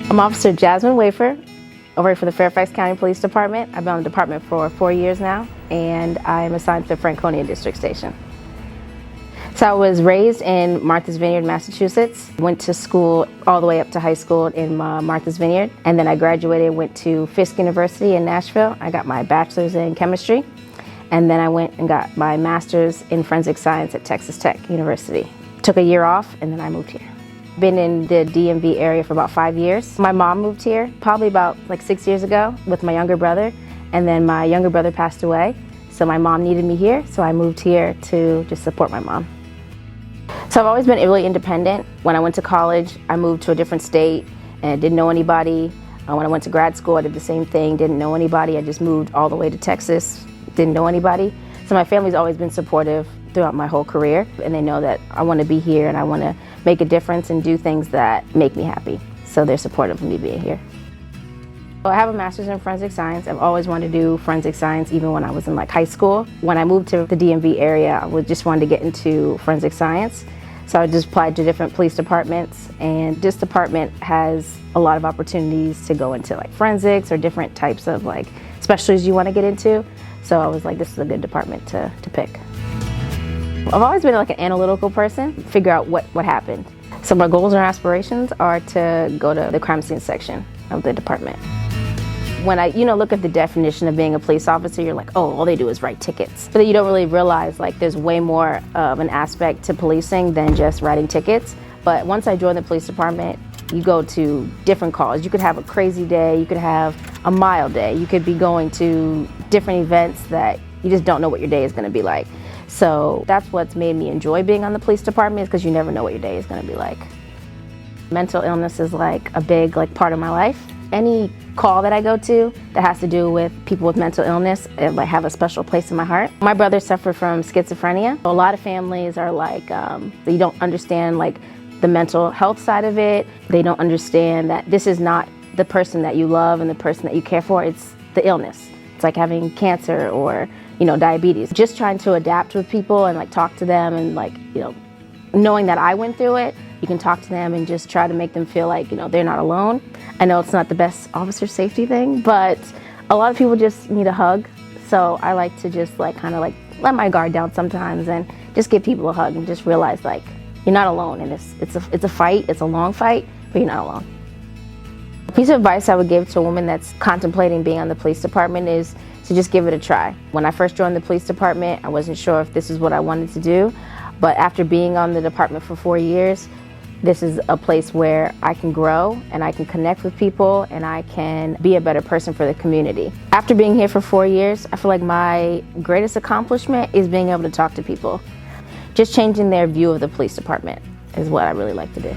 I'm Officer Jazmine Wafer. I work for the Fairfax County Police Department. I've been on the department for 4 years now, and I'm assigned to the Franconia District Station. So I was raised in Martha's Vineyard, Massachusetts. Went to school all the way up to high school in Martha's Vineyard, and then I graduated and went to Fisk University in Nashville. I got my bachelor's in chemistry, and then I went and got my master's in forensic science at Texas Tech University. Took a year off, and then I moved here. Been in the DMV area for about 5 years. My mom moved here probably about 6 years ago with my younger brother, and then my younger brother passed away. So my mom needed me here, so I moved here to just support my mom. So I've always been really independent. When I went to college, I moved to a different state and didn't know anybody. When I went to grad school, I did the same thing, didn't know anybody. I just moved all the way to Texas, didn't know anybody. So my family's always been supportive throughout my whole career, and they know that I want to be here and I want to make a difference and do things that make me happy. So they're supportive of me being here. I have a master's in forensic science. I've always wanted to do forensic science even when I was in high school. When I moved to the DMV area, I just wanted to get into forensic science. So I just applied to different police departments, and this department has a lot of opportunities to go into forensics or different types of specialties you want to get into. So I was like, this is a good department to pick. I've always been an analytical person, figure out what happened. So my goals and aspirations are to go to the crime scene section of the department. When I look at the definition of being a police officer, you're like, oh, all they do is write tickets. But you don't really realize there's way more of an aspect to policing than just writing tickets. But once I joined the police department, you go to different calls. You could have a crazy day, you could have a mild day, you could be going to different events that you just don't know what your day is going to be like. So that's what's made me enjoy being on the police department, is because you never know what your day is going to be like. Mental illness is a big part of my life. Any call that I go to that has to do with people with mental illness, it have a special place in my heart. My brother suffered from schizophrenia. A lot of families are they don't understand the mental health side of it. They don't understand that this is not the person that you love and the person that you care for, it's the illness. It's like having cancer or diabetes. Just trying to adapt with people and talk to them, and knowing that I went through it, you can talk to them and just try to make them feel they're not alone. I know it's not the best officer safety thing, but a lot of people just need a hug. So I like to just let my guard down sometimes and just give people a hug and just realize you're not alone, and it's a fight, it's a long fight, but you're not alone. A piece of advice I would give to a woman that's contemplating being on the police department is to just give it a try. When I first joined the police department, I wasn't sure if this is what I wanted to do, but after being on the department for 4 years, this is a place where I can grow and I can connect with people and I can be a better person for the community. After being here for 4 years, I feel like my greatest accomplishment is being able to talk to people. Just changing their view of the police department is what I really like to do.